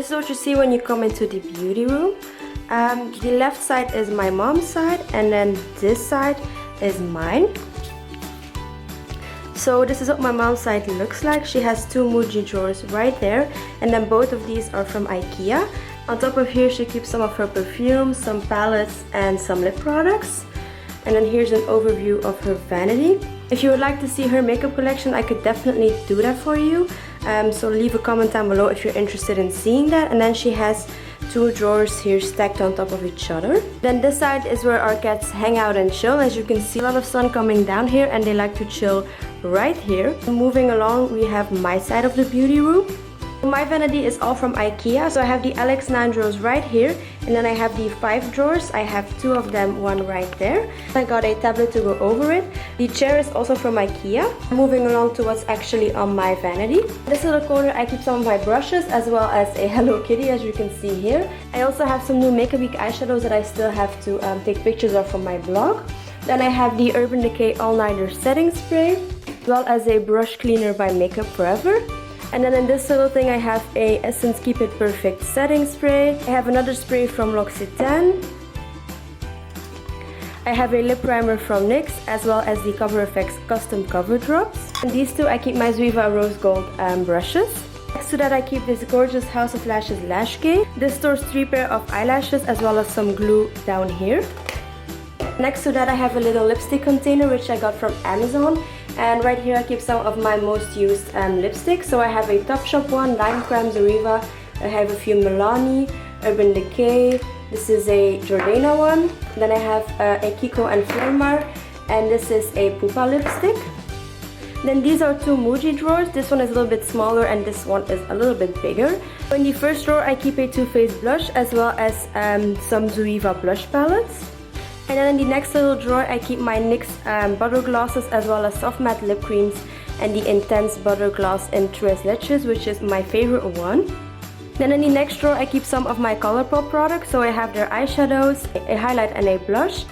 this is what you see when you come into the beauty room. The left side is my mom's side, and then this side is mine. So this is what my mom's side looks like. She has two Muji drawers right there, and then both of these are from Ikea. On top of here she keeps some of her perfumes, some palettes, and some lip products. And then here's an overview of her vanity. If you would like to see her makeup collection, I could definitely do that for you. So leave a comment down below if you're interested in seeing that. And then she has two drawers here stacked on top of each other. Then this side is where our cats hang out and chill. As you can see, a lot of sun coming down here, and they like to chill right here. Moving along, we have my side of the beauty room. My vanity is all from Ikea, so I have the LX9 drawers right here, and then I have the 5 drawers. I have 2 of them, one right there. I got a tablet to go over it. The chair is also from Ikea. Moving along to what's actually on my vanity. This little corner I keep some of my brushes as well as a Hello Kitty, as you can see here. I also have some new Makeup Week eyeshadows that I still have to take pictures of from my blog. Then I have the Urban Decay All Nighter setting spray, as well as a brush cleaner by Makeup Forever. And then in this little thing I have a Essence Keep It Perfect setting spray. I have another spray from L'Occitane. I have a lip primer from NYX, as well as the Cover FX custom cover drops. And these two I keep my Zuiva Rose Gold brushes. Next to that I keep this gorgeous House of Lashes lash case. This stores 3 pair of eyelashes as well as some glue down here. Next to that I have a little lipstick container which I got from Amazon. And right here I keep some of my most used lipsticks. So I have a Topshop one, Lime Creme Zoeva. I have a few Milani, Urban Decay. This is a Jordana one. Then I have a Kiko and Flormar. And this is a Pupa lipstick. Then these are 2 Muji drawers. This one is a little bit smaller and this one is a little bit bigger. In the first drawer I keep a Too Faced blush as well as some Zoeva blush palettes. And then in the next little drawer I keep my NYX butter glosses as well as soft matte lip creams and the Intense Butter Gloss in Tres Leches, which is my favorite one. Then in the next drawer I keep some of my Colourpop products, so I have their eyeshadows, a highlight and a blush.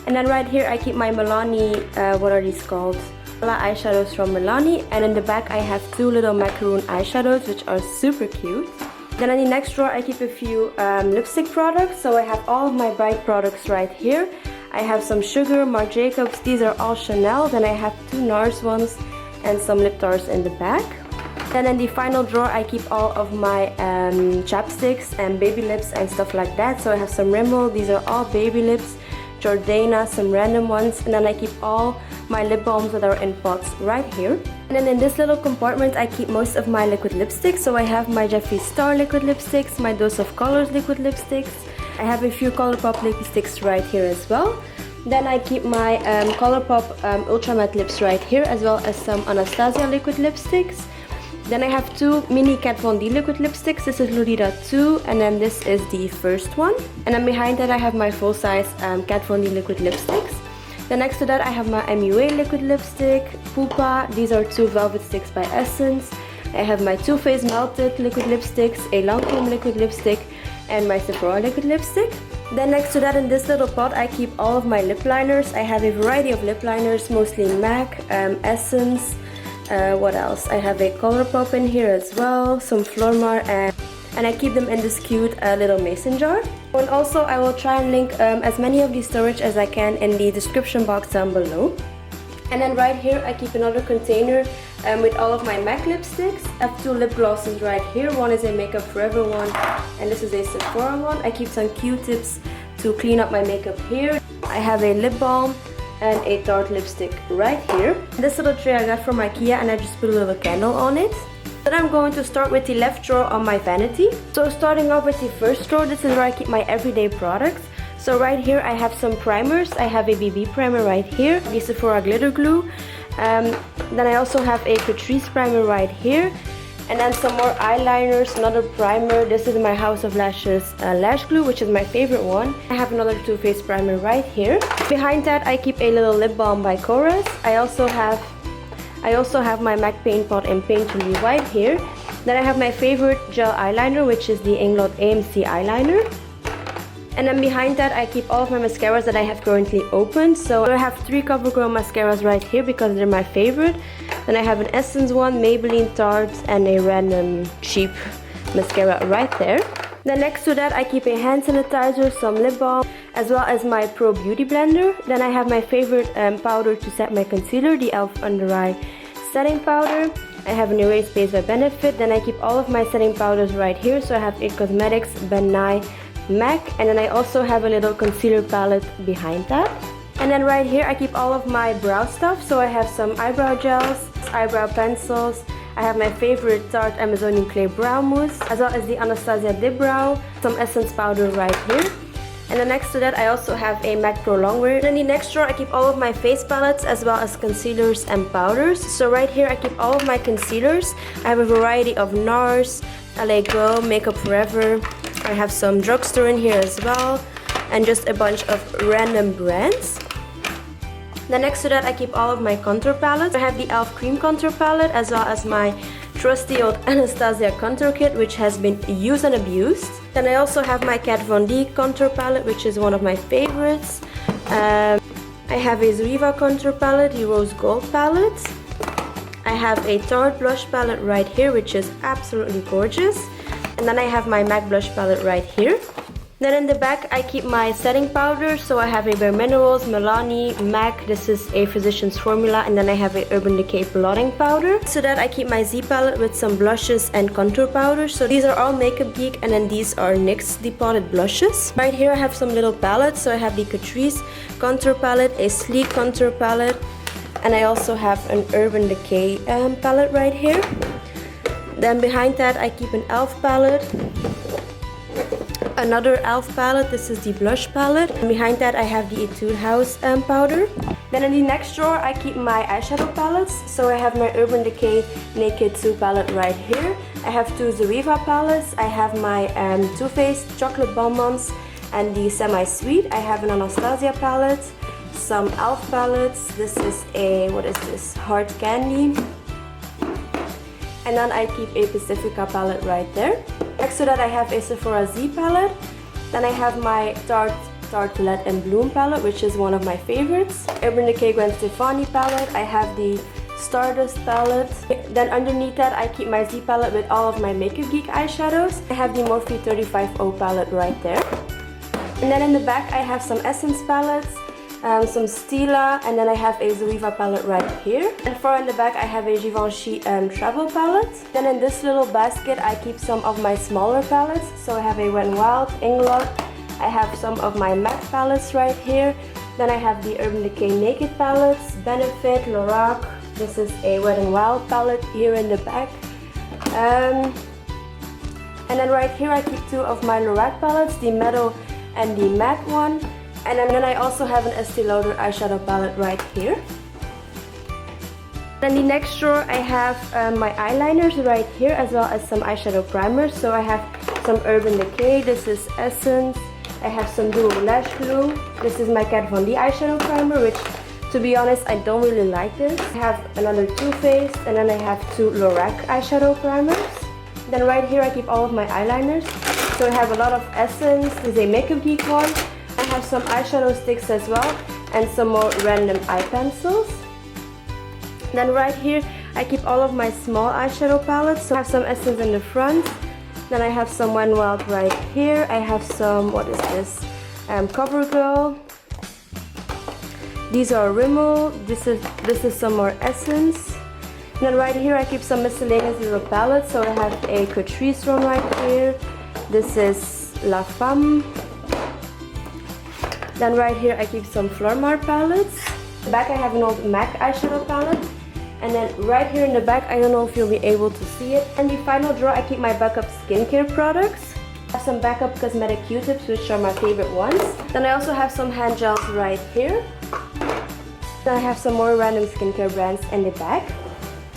And then right here I keep my Milani, what are these called? Eyeshadows from Milani, and in the back I have 2 little macaroon eyeshadows which are super cute. Then in the next drawer I keep a few lipstick products, so I have all of my bright products right here. I have some Sugar, Marc Jacobs, these are all Chanel. Then I have 2 NARS ones and some lip tars in the back. Then in the final drawer I keep all of my chapsticks and baby lips and stuff like that. So I have some Rimmel, these are all baby lips, Jordana, some random ones, and then I keep all my lip balms that are in pots right here. And then in this little compartment I keep most of my liquid lipsticks. So I have my Jeffree Star liquid lipsticks, my Dose of Colors liquid lipsticks. I have a few Colourpop lipsticks right here as well. Then I keep my Colourpop Ultra Matte lips right here, as well as some Anastasia liquid lipsticks. Then I have 2 mini Kat Von D liquid lipsticks. This is Lolita 2 and then this is the first one. And then behind that I have my full size Kat Von D liquid lipsticks. Then next to that I have my MUA liquid lipstick, Pupa. These are 2 Velvet Sticks by Essence. I have my Too Faced Melted liquid lipsticks, a Lancome liquid lipstick, and my Sephora liquid lipstick. Then next to that in this little pot I keep all of my lip liners. I have a variety of lip liners, mostly MAC, Essence, what else? I have a Colourpop in here as well, some Flormar, and I keep them in this cute little mason jar. And also I will try and link as many of these storage as I can in the description box down below. And then right here I keep another container with all of my MAC lipsticks. I have 2 lip glosses right here. One is a Makeup Forever one and this is a Sephora one. I keep some Q-tips to clean up my makeup here. I have a lip balm and a Tarte lipstick right here. This little tray I got from Ikea and I just put a little candle on it. Then I'm going to start with the left drawer on my vanity. So starting off with the first drawer, this is where I keep my everyday products. So right here I have some primers. I have a BB primer right here, the Sephora glitter glue. Then I also have a Catrice primer right here. And then some more eyeliners, another primer. This is my House of Lashes lash glue, which is my favorite one. I have another Too Faced primer right here. Behind that I keep a little lip balm by Chorus. I also have my MAC Paint Pot in Painterly White here. Then I have my favorite gel eyeliner, which is the Inglot AMC eyeliner. And then behind that I keep all of my mascaras that I have currently opened. So I have 3 CoverGirl mascaras right here because they're my favorite. Then I have an Essence one, Maybelline, Tarte, and a random cheap mascara right there. Then next to that I keep a hand sanitizer, some lip balm, as well as my Pro Beauty blender. Then I have my favorite powder to set my concealer, the e.l.f. Under Eye setting powder. I have an erase base by Benefit. Then I keep all of my setting powders right here. So I have It Cosmetics, Ben Nye, MAC, and then I also have a little concealer palette behind that. And then right here I keep all of my brow stuff. So I have some eyebrow gels, eyebrow pencils. I have my favorite Tarte Amazonian Clay Brow Mousse, as well as the Anastasia Dip Brow, some essence powder right here. And then next to that I also have a MAC Pro Longwear. Then in the next drawer I keep all of my face palettes as well as concealers and powders. So right here I keep all of my concealers. I have a variety of NARS, LA Glow, Makeup Forever. I have some drugstore in here as well, and just a bunch of random brands. Then next to that I keep all of my contour palettes. I have the e.l.f. Cream Contour Palette as well as my trusty old Anastasia Contour Kit, which has been used and abused. Then I also have my Kat Von D Contour Palette, which is one of my favorites. I have a Zoeva Contour Palette, the Rose Gold Palette. I have a Tarte Blush Palette right here, which is absolutely gorgeous. And then I have my MAC Blush Palette right here. Then in the back I keep my setting powder. So I have a Bare Minerals, Milani, MAC, this is a Physicians Formula, and then I have a Urban Decay blotting powder. So that I keep my Z palette with some blushes and contour powder. So these are all Makeup Geek, and then these are NYX Depotted blushes. Right here I have some little palettes. So I have the Catrice Contour Palette, a Sleek Contour Palette, and I also have an Urban Decay palette right here. Then behind that I keep an e.l.f. palette, another e.l.f. palette, this is the blush palette, and behind that I have the Etude House powder. Then in the next drawer I keep my eyeshadow palettes. So I have my Urban Decay Naked 2 palette right here. I have two Zoeva palettes. I have my Too Faced Chocolate Bonbons and the Semi Sweet. I have an Anastasia palette, some e.l.f. palettes. This is a, what is this, Hard Candy. And then I keep a Pacifica palette right there. Next to that I have a Sephora Z palette. Then I have my Tarte Let and Bloom palette, which is one of my favorites. Urban Decay Gwen Stefani palette. I have the Stardust palette. Then underneath that I keep my Z palette with all of my Makeup Geek eyeshadows. I have the Morphe 35O palette right there. And then in the back I have some Essence palettes, some Stila, and then I have a Zoeva palette right here. And far in the back I have a Givenchy travel palette. Then in this little basket I keep some of my smaller palettes. So I have a Wet n Wild, Inglot. I have some of my MAC palettes right here. Then I have the Urban Decay Naked palettes, Benefit, Lorac. This is a Wet n Wild palette here in the back. And then right here I keep two of my Lorac palettes, the Meadow and the Matte one. And then I also have an Estee Lauder eyeshadow palette right here. Then the next drawer I have my eyeliners right here, as well as some eyeshadow primers. So I have some Urban Decay, this is Essence. I have some Duo Lash Glue. This is my Kat Von D eyeshadow primer, which to be honest I don't really like this. I have another Too Faced, and then I have two Lorac eyeshadow primers. Then right here I keep all of my eyeliners. So I have a lot of Essence, this is a Makeup Geek one. I have some eyeshadow sticks as well, and some more random eye pencils. Then right here I keep all of my small eyeshadow palettes. So I have some Essence in the front. Then I have some Wet n Wild right here. I have some, what is this, CoverGirl. These are Rimmel. This is some more Essence. And then right here I keep some miscellaneous little palettes. So I have a Catrice one right here. This is La Femme. Then right here I keep some Flormar palettes. In the back I have an old MAC eyeshadow palette. And then right here in the back, I don't know if you'll be able to see it. And the final drawer I keep my backup skincare products. I have some backup cosmetic Q-tips, which are my favorite ones. Then I also have some hand gels right here. Then I have some more random skincare brands in the back.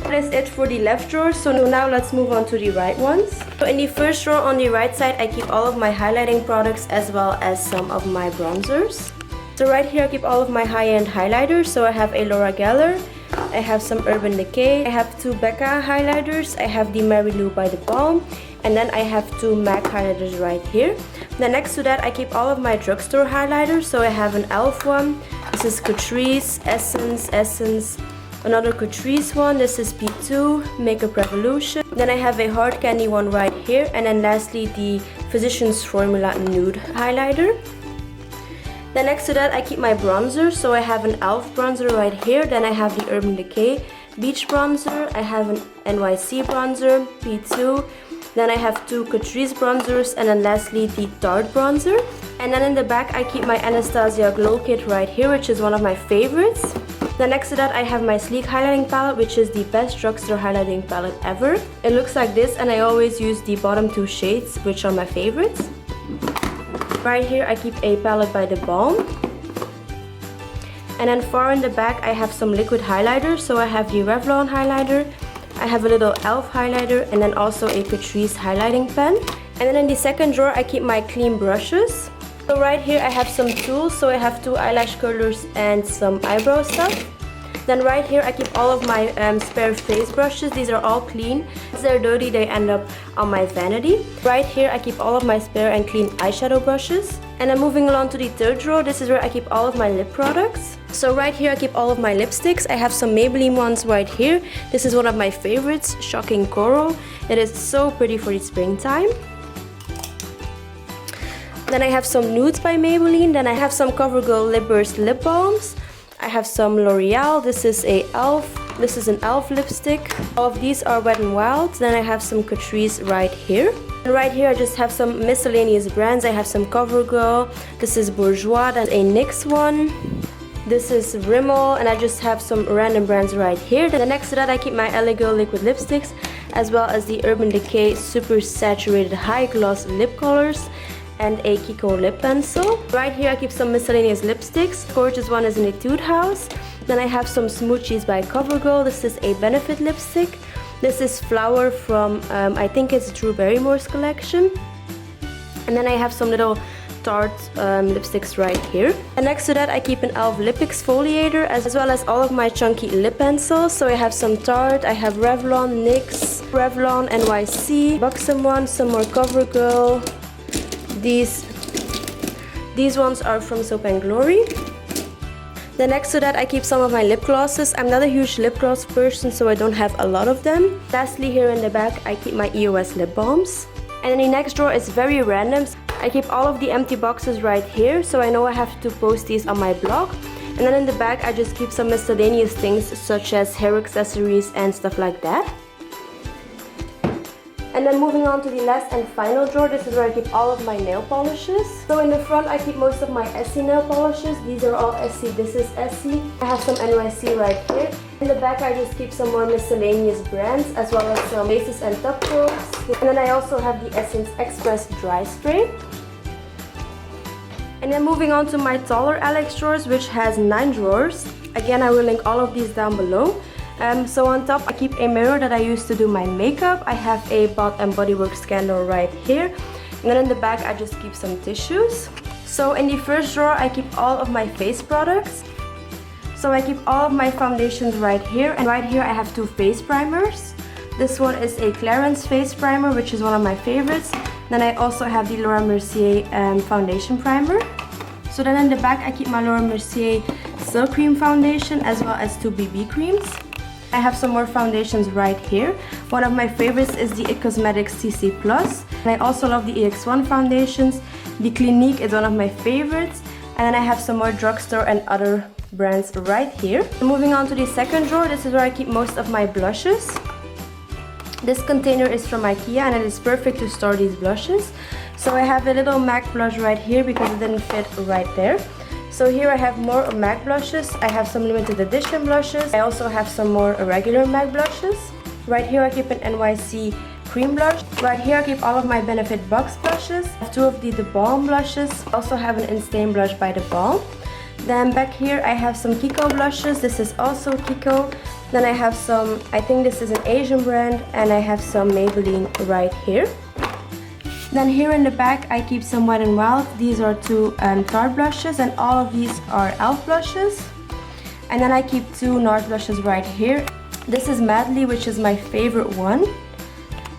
That is it for the left drawer. So now let's move on to the right ones. So in the first drawer on the right side, I keep all of my highlighting products as well as some of my bronzers. So right here I keep all of my high-end highlighters. So I have a Laura Geller, I have some Urban Decay, I have two Becca highlighters, I have the Mary Lou by the Balm, and then I have two MAC highlighters right here. Then next to that I keep all of my drugstore highlighters. So I have an e.l.f. one, this is Catrice, Essence, another Catrice one, this is P2, Makeup Revolution. Then I have a hard candy one right here, and then lastly the Physicians Formula Nude highlighter. Then next to that I keep my bronzer, so I have an e.l.f. bronzer right here. Then I have the Urban Decay Beach bronzer. I have an NYC bronzer, P2. Then I have two Catrice bronzers, and then lastly the Tarte bronzer. And then in the back I keep my Anastasia Glow Kit right here, which is one of my favorites. Then next to that I have my Sleek highlighting palette, which is the best drugstore highlighting palette ever. It looks like this, and I always use the bottom two shades, which are my favorites. Right here I keep a palette by The Balm. And then far in the back I have some liquid highlighters, so I have the Revlon highlighter, I have a little e.l.f. highlighter, and then also a Catrice highlighting pen. And then in the second drawer I keep my clean brushes. So right here I have some tools, so I have two eyelash curlers and some eyebrow stuff. Then right here I keep all of my spare face brushes. These are all clean. If they're dirty, they end up on my vanity. Right here I keep all of my spare and clean eyeshadow brushes. And then moving along to the third drawer, this is where I keep all of my lip products. So right here I keep all of my lipsticks. I have some Maybelline ones right here. This is one of my favorites, Shocking Coral. It is so pretty for the springtime. Then I have some nudes by Maybelline. Then I have some CoverGirl Lip Burst lip balms. I have some L'Oreal. This is a e.l.f. This is an e.l.f. lipstick. All of these are Wet n Wild. Then I have some Catrice right here. And right here I just have some miscellaneous brands. I have some CoverGirl. This is Bourjois. That's a NYX one. This is Rimmel, and I just have some random brands right here. Then next to that I keep my LA Girl liquid lipsticks, as well as the Urban Decay Super Saturated High Gloss lip colors, and a Kiko lip pencil. Right here I keep some miscellaneous lipsticks. Gorgeous one is in Etude House. Then I have some Smoochies by CoverGirl. This is a Benefit lipstick. This is Flower from, I think it's Drew Barrymore's collection. And then I have some little Tarte lipsticks right here. And next to that I keep an e.l.f. lip exfoliator, as well as all of my chunky lip pencils. So I have some Tarte, I have Revlon, NYX, Revlon, NYC, Buxom one, some more CoverGirl. These ones are from Soap & Glory. Then next to that I keep some of my lip glosses. I'm not a huge lip gloss person, so I don't have a lot of them. Lastly, here in the back I keep my EOS lip balms. And in the next drawer is very random. I keep all of the empty boxes right here, so I know I have to post these on my blog. And then in the back I just keep some miscellaneous things such as hair accessories and stuff like that. And then moving on to the last and final drawer, this is where I keep all of my nail polishes. So in the front I keep most of my Essie nail polishes. These are all Essie. This is Essie. I have some NYC right here. In the back I just keep some more miscellaneous brands, as well as some bases and top coats. And then I also have the Essence Express Dry Spray. And then moving on to my taller Alex drawers, which has 9 drawers. Again, I will link all of these down below. So on top I keep a mirror that I use to do my makeup. I have a Bath & Body Works candle right here. And then in the back I just keep some tissues. So in the first drawer I keep all of my face products. So I keep all of my foundations right here. And right here I have 2 face primers. This one is a Clarins face primer, which is one of my favorites. Then I also have the Laura Mercier foundation primer. So then in the back I keep my Laura Mercier Silk Cream foundation, as well as 2 BB creams. I have some more foundations right here. One of my favorites is the IT Cosmetics CC Plus. And I also love the EX1 foundations. The Clinique is one of my favorites. And then I have some more drugstore and other brands right here. Moving on to the second drawer, this is where I keep most of my blushes. This container is from Ikea, and it is perfect to store these blushes. So I have a little MAC blush right here because it didn't fit right there. So here I have more MAC blushes. I have some limited edition blushes. I also have some more regular MAC blushes. Right here I keep an NYC cream blush. Right here I keep all of my Benefit Box blushes. I have 2 of the Balm blushes. I also have an Instain blush by The Balm. Then back here I have some Kiko blushes. This is also Kiko. Then I have some, I think this is an Asian brand, and I have some Maybelline right here. Then here in the back I keep some Wet n Wild. These are 2 Tarte blushes, and all of these are e.l.f. blushes. And then I keep 2 NARS blushes right here. This is Madly, which is my favorite one.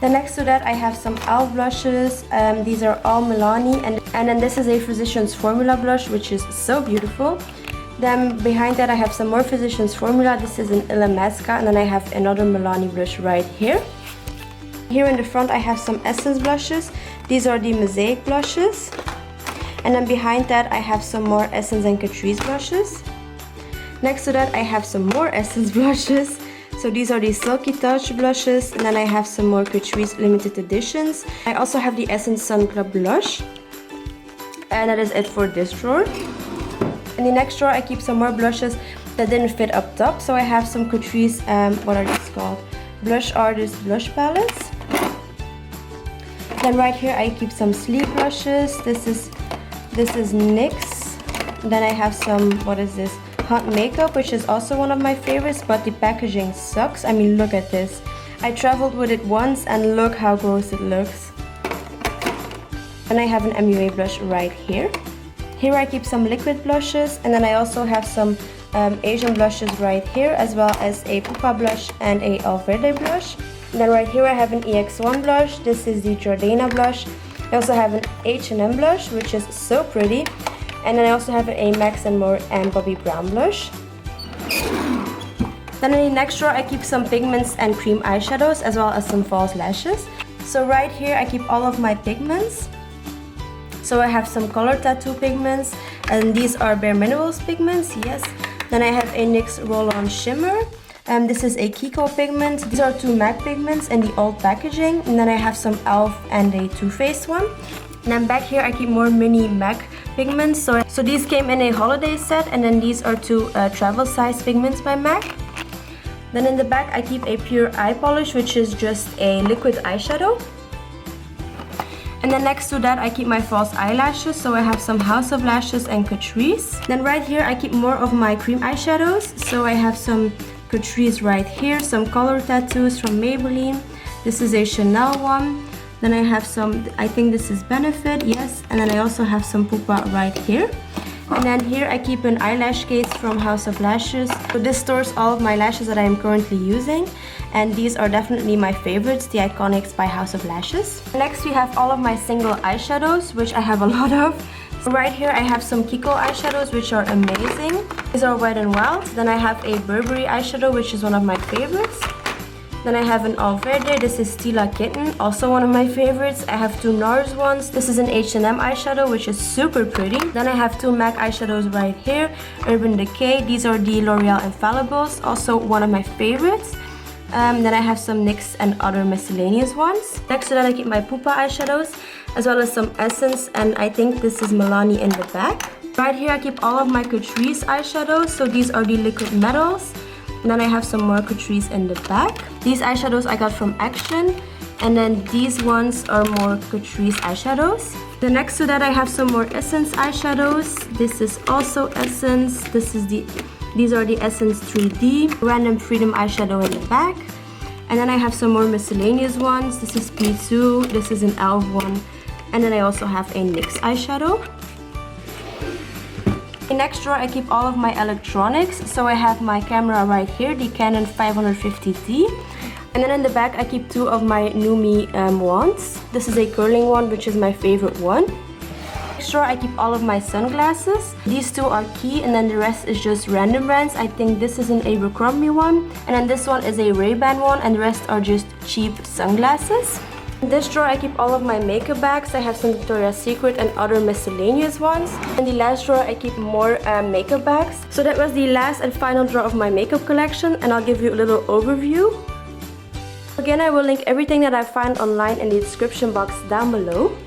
Then next to that I have some e.l.f. blushes. These are all Milani, and then this is a Physicians Formula blush, which is so beautiful. Then behind that I have some more Physicians Formula. This is an Illamasqua, and then I have another Milani blush right here. Here in the front I have some Essence blushes. These are the Mosaic blushes. And then behind that I have some more Essence and Catrice blushes. Next to that I have some more Essence blushes. So these are the Silky Touch blushes. And then I have some more Catrice limited editions. I also have the Essence Sun Club blush. And that is it for this drawer. In the next drawer I keep some more blushes that didn't fit up top. So I have some Catrice, what are these called? Blush Artist blush palettes. Then right here I keep some sleeve blushes. This is NYX. Then I have some, what is this? Hot Makeup, which is also one of my favorites, but the packaging sucks. I mean, look at this. I traveled with it once and look how gross it looks. And I have an MUA blush right here. Here I keep some liquid blushes, and then I also have some Asian blushes right here, as well as a Pupa blush and a Alverde blush. And then right here I have an EX1 blush. This is the Jordana blush. I also have an H&M blush, which is so pretty. And then I also have a Max & More and Bobbi Brown blush. Then in the next drawer I keep some pigments and cream eyeshadows, as well as some false lashes. So right here I keep all of my pigments. So I have some color tattoo pigments, and these are Bare Minerals pigments, yes. Then I have a NYX Roll-On Shimmer. This is a Kiko pigment. These are two MAC pigments in the old packaging. And then I have some e.l.f. and a Too Faced one. And then back here I keep more mini MAC pigments. So these came in a holiday set, and then these are two travel size pigments by MAC. Then in the back I keep a pure eye polish, which is just a liquid eyeshadow. And then next to that I keep my false eyelashes. So I have some House of Lashes and Catrice. Then right here I keep more of my cream eyeshadows. So I have some Catrice right here, some color tattoos from Maybelline. This is a Chanel one. Then I have some, I think this is Benefit, yes. And then I also have some Pupa right here. And then here I keep an eyelash case from House of Lashes. So this stores all of my lashes that I am currently using. And these are definitely my favorites, the Iconics by House of Lashes. Next we have all of my single eyeshadows, which I have a lot of. So right here I have some Kiko eyeshadows, which are amazing. These are Wet n Wild. Then I have a Burberry eyeshadow, which is one of my favorites. Then I have an Alverde. This is Stila Kitten, also one of my favorites. I have two NARS ones. This is an H&M eyeshadow, which is super pretty. Then I have two MAC eyeshadows right here, Urban Decay. These are the L'Oreal Infallibles, also one of my favorites. Then I have some NYX and other miscellaneous ones. Next to that I keep my Pupa eyeshadows, as well as some Essence, and I think this is Milani in the back. Right here I keep all of my Catrice eyeshadows. So these are the Liquid Metals. And then I have some more Catrice in the back. These eyeshadows I got from Action. And then these ones are more Catrice eyeshadows. Then next to that I have some more Essence eyeshadows. This is also Essence. These are the Essence 3D Random Freedom eyeshadow in the back. And then I have some more miscellaneous ones. This is P2. This is an e.l.f. one. And then I also have a NYX eyeshadow. In the next drawer I keep all of my electronics. So I have my camera right here, the Canon 550D. And then in the back I keep two of my Numi wands. This is a curling one, which is my favorite one. Next drawer I keep all of my sunglasses. These two are key, and then the rest is just random brands. I think this is an Abercrombie one, and then this one is a Ray-Ban one, and the rest are just cheap sunglasses. In this drawer I keep all of my makeup bags. I have some Victoria's Secret and other miscellaneous ones. In the last drawer I keep more makeup bags. So that was the last and final drawer of my makeup collection, and I'll give you a little overview. Again, I will link everything that I find online in the description box down below.